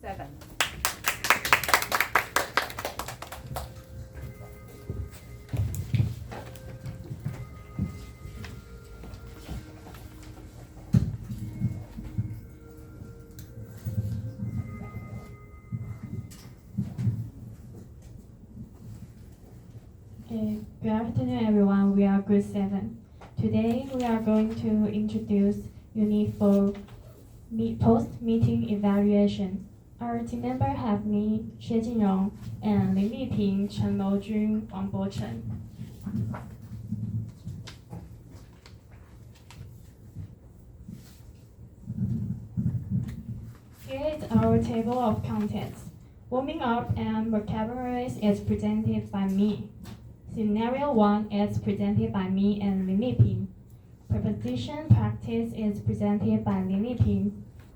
7. Good afternoon, everyone. We are Group 7. Today, we are going to introduce unit for post-meeting evaluation. Our team members have me, Xie Jinrong, and Lin Liping, Chen Loujun, Wang Bochen. Here is our table of contents. Warming up and vocabularies is presented by me. Scenario 1 is presented by me and Lin Liping. Preposition practice is presented by Lin Liping.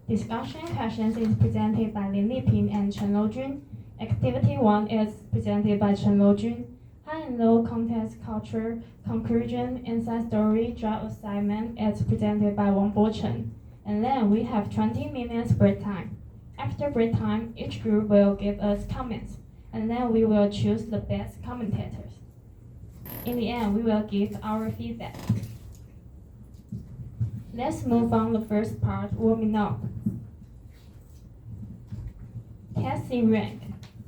Discussion questions is presented by Lin Liping and Chen Loujun. Activity 1 is presented by Chen Loujun. High and low context culture, conclusion, inside story, draft assignment is presented by Wang Bochen. And then we have 20 minutes break time. After break time, each group will give us comments, and then we will choose the best commentators. In the end, we will give our feedback. Let's move on the first part, warming up. Taxi rank.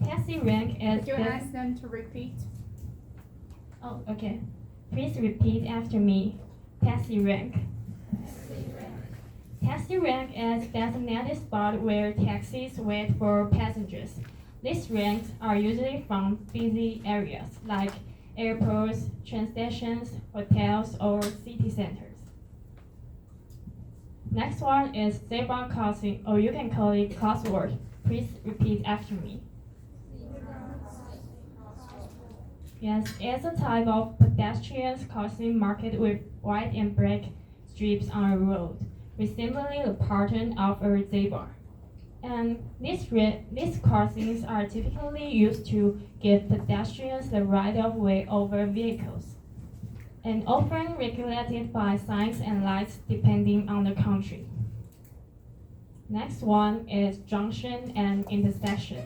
Taxi rank is... Could you ask them to repeat? Oh, okay. Please repeat after me. Taxi rank. Taxi rank is designated spot where taxis wait for passengers. These ranks are usually from busy areas like airports, train stations, hotels, or city centers. Next one is zebra crossing, or you can call it crossword. Please repeat after me. Yes, it's a type of pedestrian crossing marked with white and black strips on a road, resembling the pattern of a zebra. And these crossings are typically used to give pedestrians the right of way over vehicles, and often regulated by signs and lights depending on the country. Next one is junction and intersection.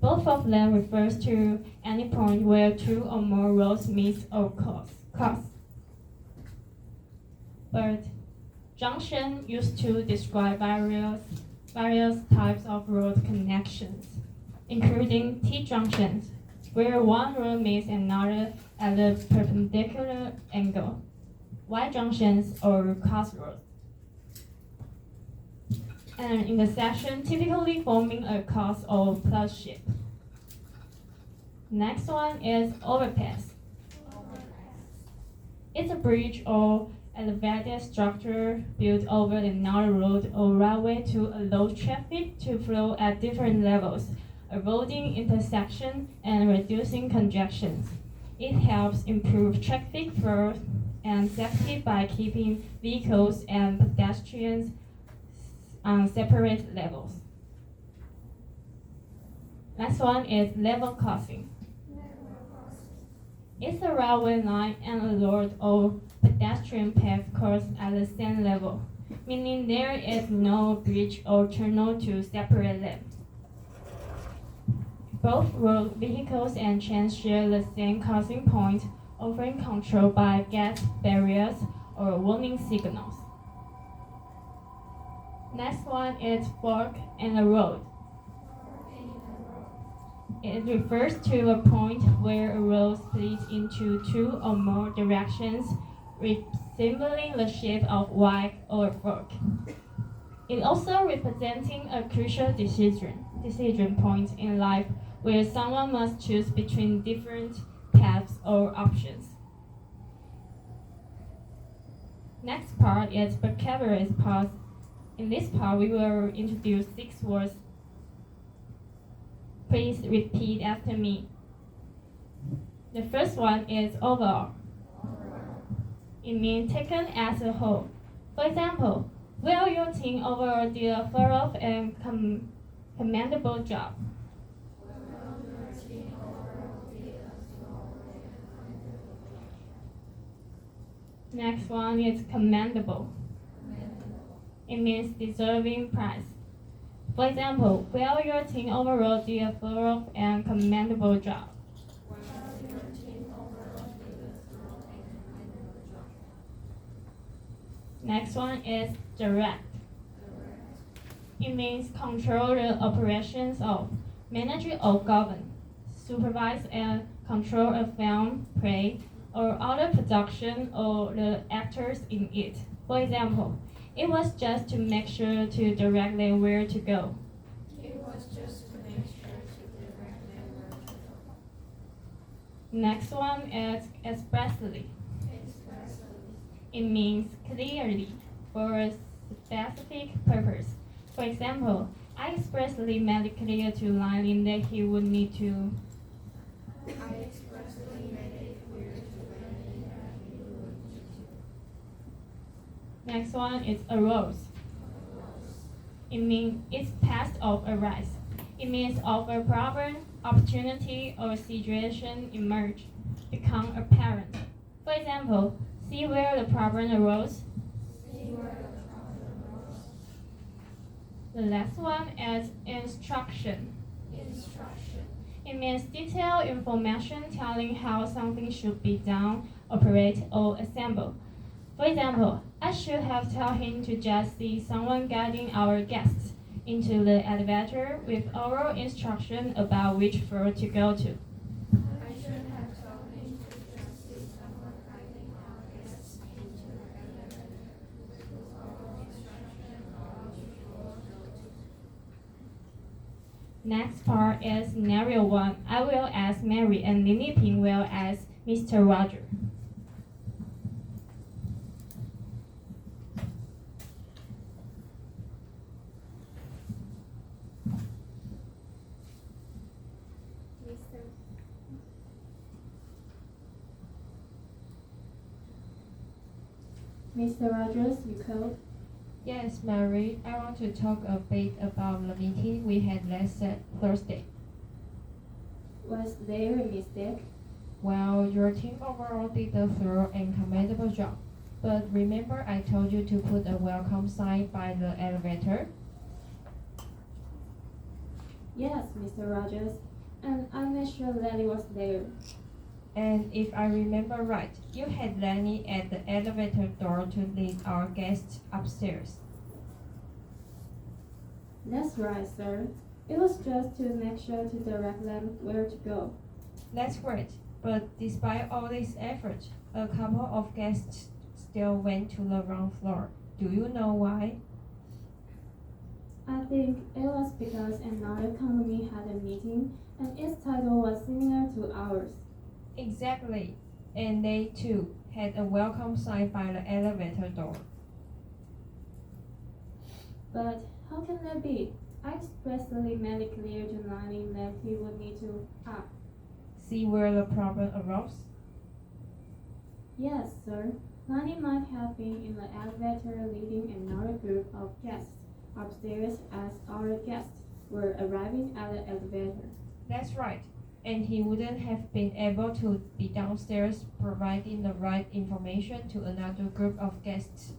Both of them refers to any point where two or more roads meet or cross. But junction used to describe various types of road connections, including T-junctions, where one road meets another at a perpendicular angle, Y-junctions or crossroads, and intersection typically forming a cross or plus shape. Next one is overpass. It's a bridge or elevated structure built over another road or railway to allow traffic to flow at different levels, avoiding intersection and reducing congestions. It helps improve traffic flow and safety by keeping vehicles and pedestrians on separate levels. Next one is level crossing. It's a railway line and a road or pedestrian path crossed at the same level, meaning there is no bridge or tunnel to separate them. Both road vehicles and trains share the same crossing point, often controlled by gas barriers or warning signals. Next one is fork in the road. It refers to a point where a road splits into two or more directions, resembling the shape of Y or a fork. It also representing a crucial decision point in life where someone must choose between different paths or options. Next part is vocabulary part. In this part, we will introduce 6 words. Please repeat after me. The first one is overall. It means taken as a whole. For example, will your team overall did a thorough and commendable job? Next one is commendable. It means deserving prize. For example, will your team overall do a thorough and commendable job? Next one is direct. It means control the operations of, manage or govern, supervise and control a film, play, or other production or the actors in it. For example, it was just to make sure to direct them where to go. Next one is expressly. It means clearly for a specific purpose. For example, I expressly made it clear to Liang that he would need to. Next one is arose. It means it's past of arise. It means of a problem, opportunity, or situation emerge, become apparent. For example, see where the problem arose. The last one is instruction. It means detailed information telling how something should be done, operate, or assemble. For example, I should have told him to just see someone guiding our guests into the elevator with oral instruction about which floor to go to. Next part is scenario 1. I will ask Mary and Li Miping will ask Mr. Roger. Mr. Rogers, you called? Yes, Mary, I want to talk a bit about the meeting we had last Thursday. Was there a mistake? Well, your team overall did a thorough and commendable job. But remember I told you to put a welcome sign by the elevator? Yes, Mr. Rogers, and I made sure that it was there. And if I remember right, you had Lenny at the elevator door to lead our guests upstairs. That's right, sir. It was just to make sure to direct them where to go. That's great, but despite all this effort, a couple of guests still went to the wrong floor. Do you know why? I think it was because another company had a meeting and its title was similar to ours. Exactly, and they too had a welcome sign by the elevator door. But how can that be? I expressly made it clear to Liang that he would need to up. See where the problem arose? Yes, sir. Liang might have been in the elevator leading another group of guests upstairs as our guests were arriving at the elevator. That's right, and he wouldn't have been able to be downstairs providing the right information to another group of guests.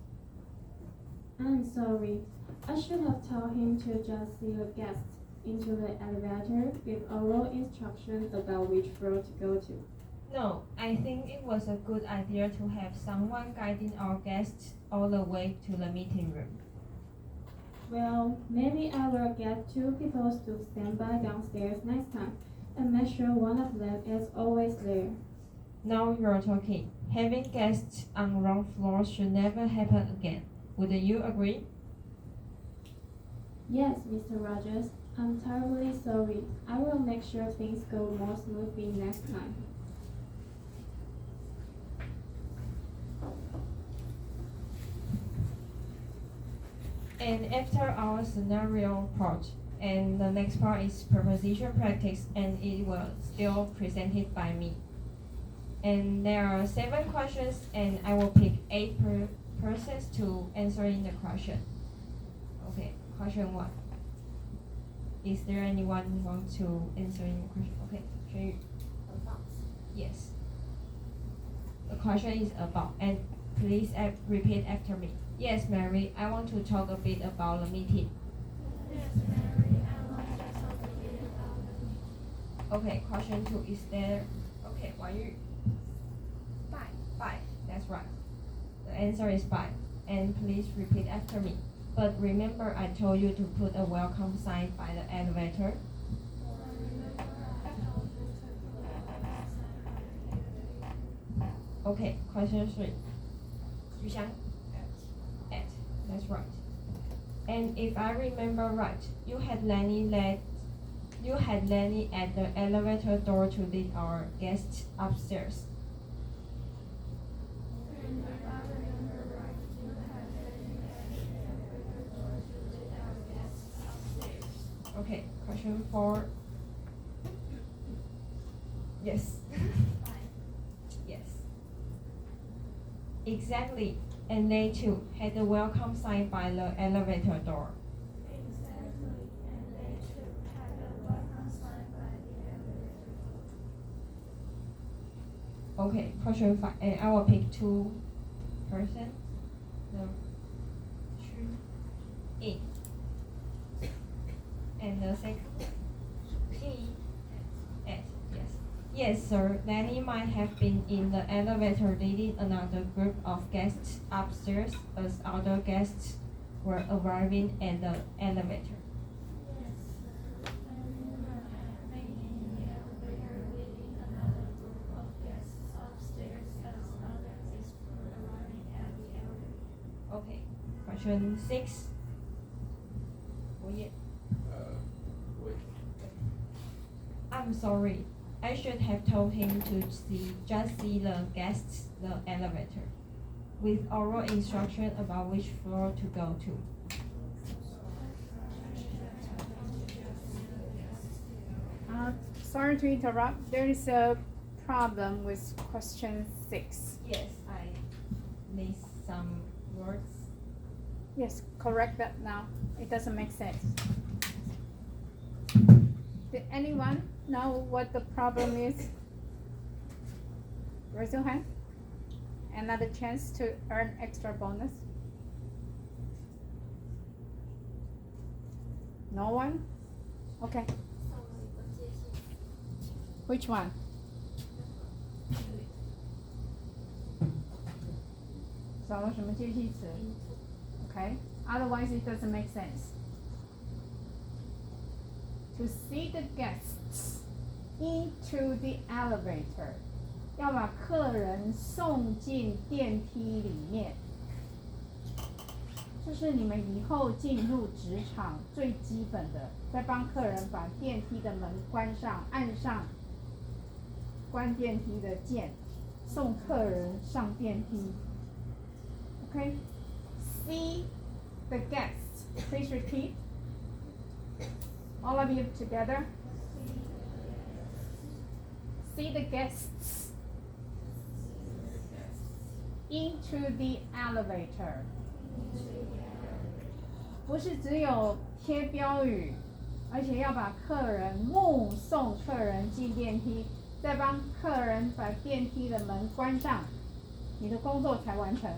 I'm sorry. I should have told him to just see the guests into the elevator with oral instructions about which floor to go to. No, I think it was a good idea to have someone guiding our guests all the way to the meeting room. Well, maybe I will get 2 people to stand by downstairs next time and make sure one of them is always there. Now you're talking. Having guests on wrong floors should never happen again. Wouldn't you agree? Yes, Mr. Rogers. I'm terribly sorry. I will make sure things go more smoothly next time. And after our scenario part, and the next part is proposition practice, and it was still presented by me. And there are 7 questions, and I will pick 8 persons to answering the question. Okay, question 1. Is there anyone who wants to answer your question? Okay, can you? Yes. The question is about, and please repeat after me. Yes, Mary, I want to talk a bit about the meeting. Okay, question 2 is there. Okay, why you? Bye. That's right. The answer is bye. And please repeat after me. But remember, I told you to put a welcome sign by the elevator. Okay, question 3. Yuxiang? At. That's right. And if I remember right, you had Lenny at the elevator door to lead our guests upstairs. Okay, question 4. Yes. Yes. Exactly. And they too had a welcome sign by the elevator door. Okay, question 5. And I will pick 2 person. No. 3. A. And the second P. S. Yes. Yes, sir. Danny might have been in the elevator leading another group of guests upstairs as other guests were arriving at the elevator. Okay. Question 6. Oh yeah. Wait. I'm sorry. I should have told him to just see the guests the elevator, with oral instruction about which floor to go to. Sorry to interrupt. There is a problem with question 6. Yes, I missed some words. Yes, correct that now. It doesn't make sense. Did anyone know what the problem is? Raise your hand. Another chance to earn extra bonus. No one? Okay. Which one? Okay. Otherwise, it doesn't make sense. To see the guests into the elevator， 要把客人送进电梯里面。这是你们以后进入职场最基本的，再帮客人把电梯的门关上，按上关电梯的键，送客人上电梯。Okay? See the guests. Please repeat. All of you together. See the guests into the elevator. 不是只有贴标语，而且要把客人目送客人进电梯，再帮客人把电梯的门关上，你的工作才完成。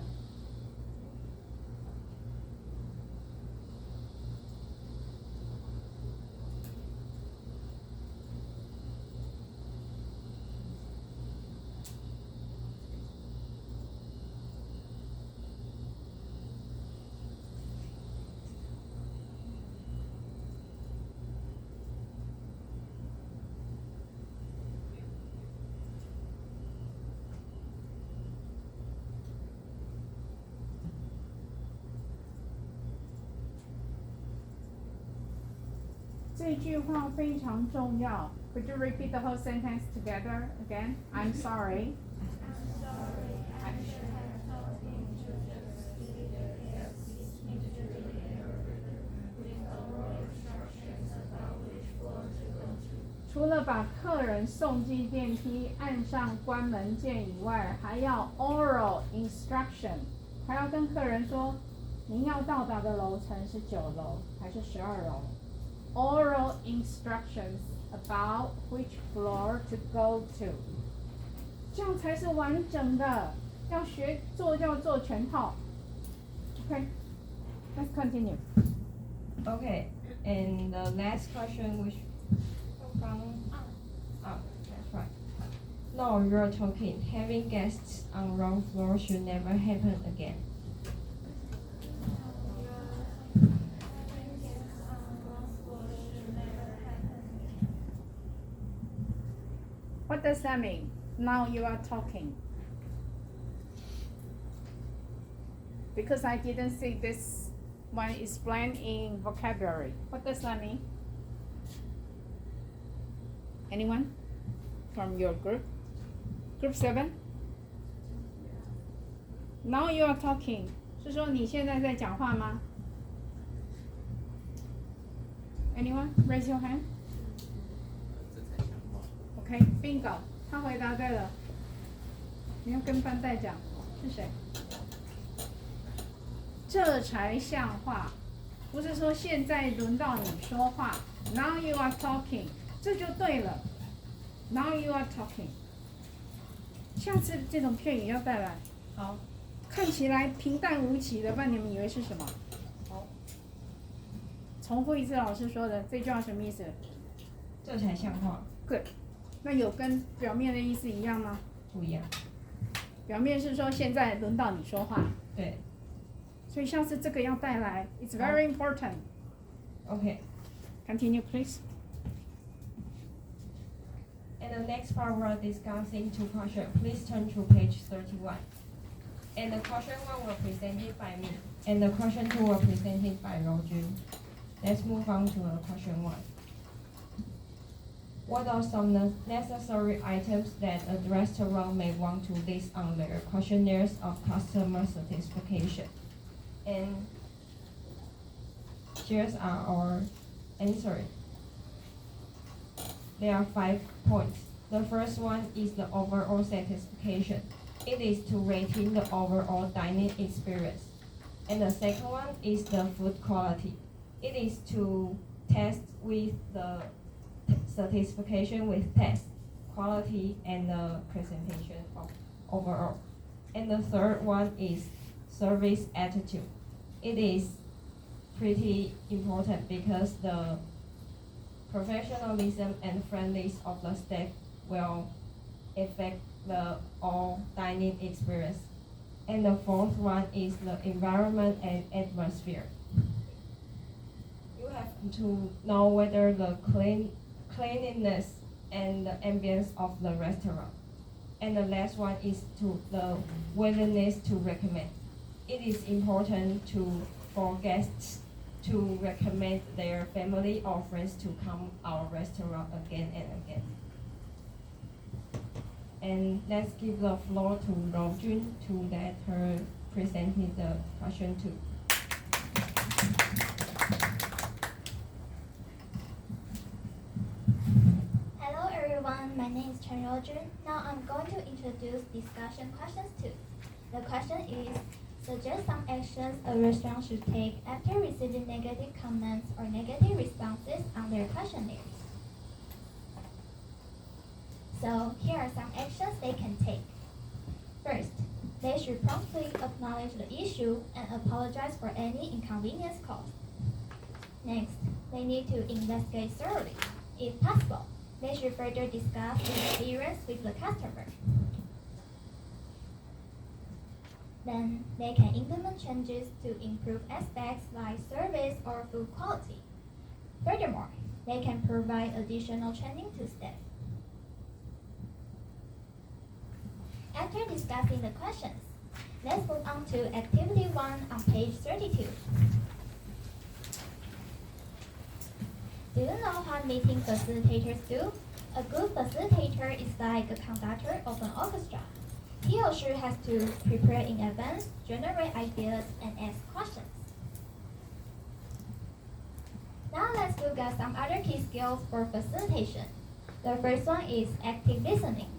这句话非常重要。Could you repeat the whole sentence together again? I'm sorry. I should have told him to just see the guests into the elevator with oral instructions about which floor to go to. 除了把客人送进电梯，按上关门键以外，还要 oral instruction， 还要跟客人说，您要到达的楼层是9楼还是12楼。Oral instructions about which floor to go to， 这样才是完整的。要学做就要做全套。Okay, let's continue. Okay, and the last question which from that's right. No, you're talking. Having guests on wrong floor should never happen again. What does that mean? Now you are talking. Because I didn't see this one explained in vocabulary. What does that mean? Anyone from your group? Group 7? Now you are talking. 是说你现在在讲话吗？ Anyone? Raise your hand. 这才像话。 OK, bingo. 他回答对了。你要跟班代讲是谁？这才像话，不是说现在轮到你说话。Now you are talking， 这就对了。Now you are talking。下次这种片语要带来。好。看起来平淡无奇的，不然你们以为是什么？好。重复一次老师说的这句话什么意思？这才像话。Good。那有跟表面的意思一样吗？不一样。表面是说现在轮到你说话。对。所以下次这个要带来 ，It's very important. Okay. Continue, please. And the next part we're discussing two questions. Please turn to page 31. And the question 1 were presented by me, and the question 2 were presented by Rojun. Let's move on to the question 1. What are some necessary items that a restaurant may want to list on their questionnaires of customer satisfaction? And here's our answer. There are 5 points. The first one is the overall satisfaction. It is to rating the overall dining experience. And the second one is the food quality. It is to test with the satisfaction with taste, quality, and the presentation of overall. And the third one is service attitude. It is pretty important because the professionalism and friendliness of the staff will affect the all dining experience. And the fourth one is the environment and atmosphere. You have to know whether the cleanliness and the ambience of the restaurant. And the last one is to the willingness to recommend. It is important for guests to recommend their family or friends to come our restaurant again and again. And let's give the floor to Rojun to let her present the question 2. Hello everyone, my name is Chen Rojun. Now I'm going to introduce discussion questions 2. The question is, suggest some actions a restaurant should take after receiving negative comments or negative responses on their questionnaires. So here are some actions they can take. First, they should promptly acknowledge the issue and apologize for any inconvenience caused. Next, they need to investigate thoroughly. If possible, they should further discuss the experience with the customer. Then they can implement changes to improve aspects like service or food quality. Furthermore, they can provide additional training to staff. After discussing the questions, let's move on to activity 1 on page 32. Do you know what meeting facilitators do? A good facilitator is like a conductor of an orchestra. He or she has to prepare in advance, generate ideas, and ask questions. Now let's look at some other key skills for facilitation. The first one is active listening.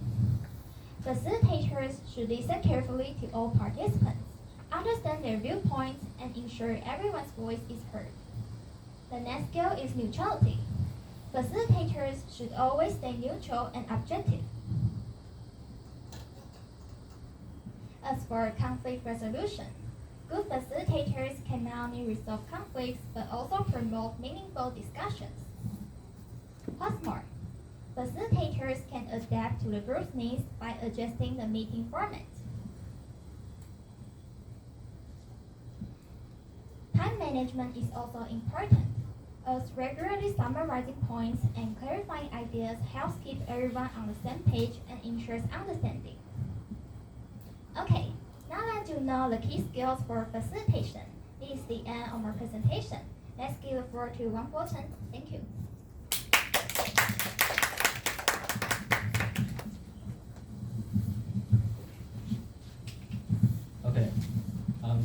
Facilitators should listen carefully to all participants, understand their viewpoints, and ensure everyone's voice is heard. The next skill is neutrality. Facilitators should always stay neutral and objective. As for conflict resolution, Good facilitators can not only resolve conflicts but also promote meaningful discussions. What's more, facilitators can adapt to the group's needs by adjusting the meeting format. Time management is also important, as regularly summarizing points and clarifying ideas helps keep everyone on the same page and ensures understanding. Okay, now that you know the key skills for facilitation, this is the end of my presentation. Let's give the floor to Group7. Thank you. Okay,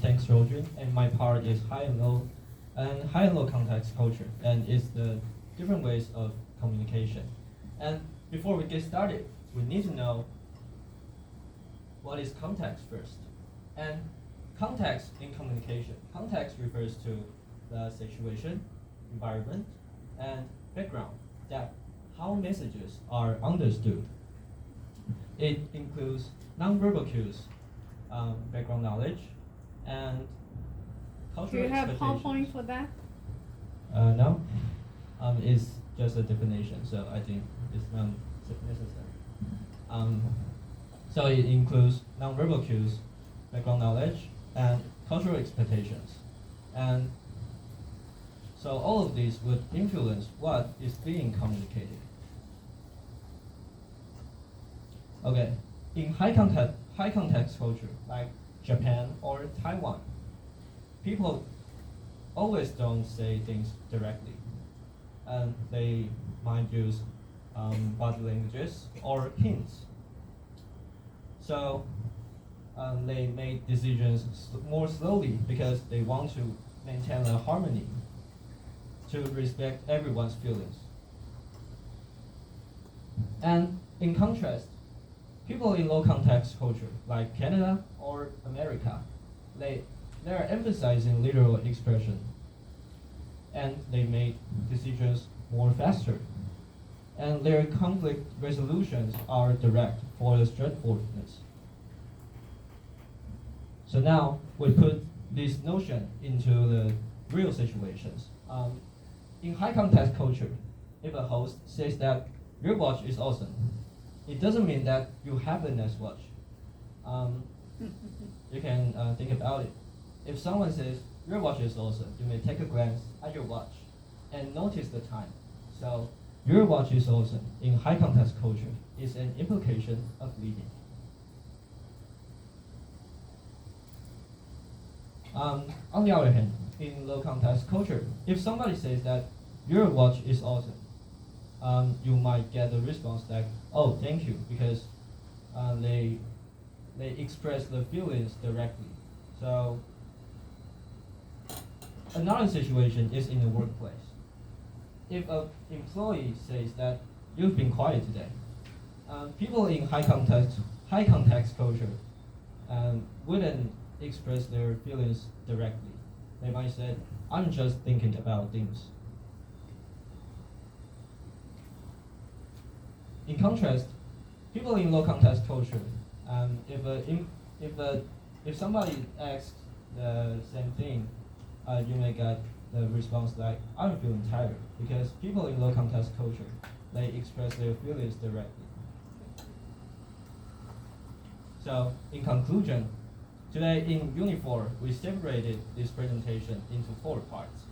thanks, Rodrin. And my part is high and low context culture, and it's the different ways of communication. And before we get started, we need to know what is context first. And context in communication. Context refers to the situation, environment, and background, that how messages are understood. It includes nonverbal cues, background knowledge, and Do cultural you have expectations. PowerPoint for that? No, it's just a definition, so I think it's not necessary. So it includes nonverbal cues, background knowledge, and cultural expectations. And so all of these would influence what is being communicated. Okay, in high context culture like Japan or Taiwan, people always don't say things directly, and they might use body languages or hints. So they make decisions more slowly because they want to maintain a harmony, to respect everyone's feelings. And in contrast, people in low context culture like Canada or America, they are emphasizing literal expression, and they make decisions more faster, and their conflict resolutions are direct for the straightforwardness. So now we put this notion into the real situations. In high context culture, if a host says that your watch is awesome, it doesn't mean that you have a nice watch. You can think about it. If someone says your watch is awesome, you may take a glance at your watch and notice the time. So your watch is awesome in high context culture is an implication of leading. On the other hand, in low context culture, if somebody says that your watch is awesome, you might get a response like, "Oh, thank you," because they express the feelings directly. So another situation is in the workplace. If an employee says that you've been quiet today, people in high context culture wouldn't express their feelings directly. They might say, "I'm just thinking about things." In contrast, people in low context culture, if somebody asks the same thing, you may get the response like, "I'm feeling tired," because people in low context culture, they express their feelings directly. So, in conclusion, today in Unit 4, we separated this presentation into 4 parts.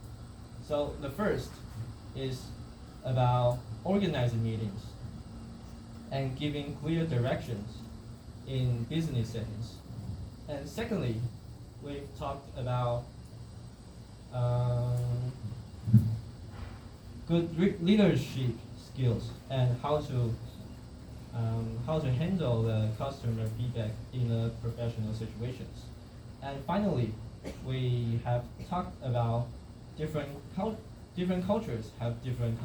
So the first is about organizing meetings and giving clear directions in business settings. And secondly, we've talked about good leadership skills and how to handle the customer feedback in professional situations. And finally, we have talked about different cultures have different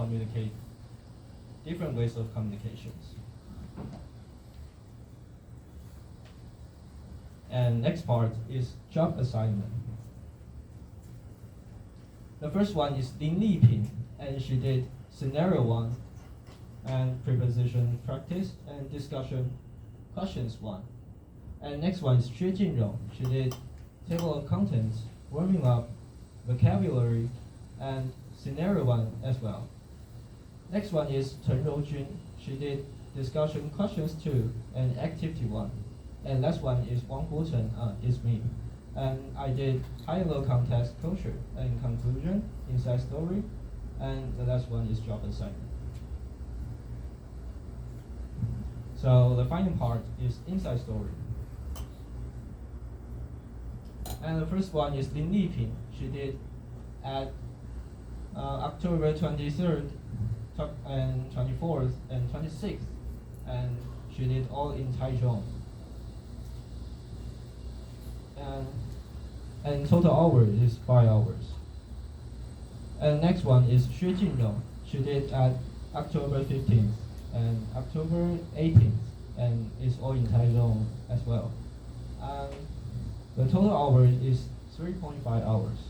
ways of communications. And next part is job assignment. The first one is Lin Liping, and she did scenario 1 and preposition practice and discussion questions 1. And next one is Xue Jinrong. She did table of contents, warming up, vocabulary, and scenario 1 as well. Next one is Chen Roujun. She did discussion questions 2 and activity 1. And last one is Wang Guchen, is me. And I did high and low context culture and conclusion, inside story, and the last one is job assignment. So the final part is inside story. And the first one is Lin Liping. She did at October 23rd and 24th and 26th, and she did all in Taichung. And total hour is 5 hours. And next one is Xue Jinrong. She did at October 15th and October 18th, and it's all in Taichung as well. The total hour is 3.5 hours.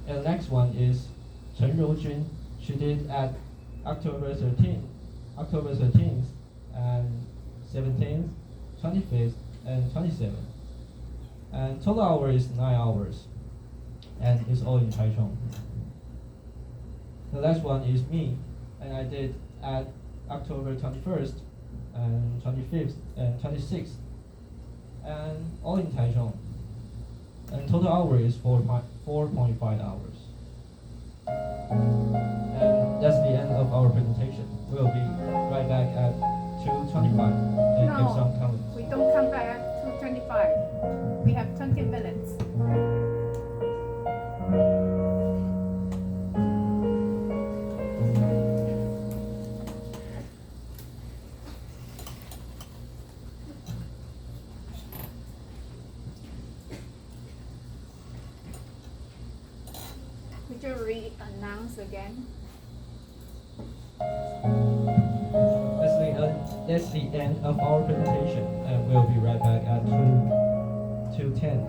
And the next one is Chen Roujun. She did at October 13th and 17th, 25th, and 27th. And total hour is 9 hours, and it's all in Taichung. The last one is me, and I did at October 21st and 25th and 26th, and all in Taichung. And total hour is 4.5 hours. And that's the end of our presentation. We'll be right back at 2:25 and give some No, comments. we don't come back at 2:25. We have 20 minutes. Could you re-announce again? That's the end of our presentation, and we'll be right back at 2:10.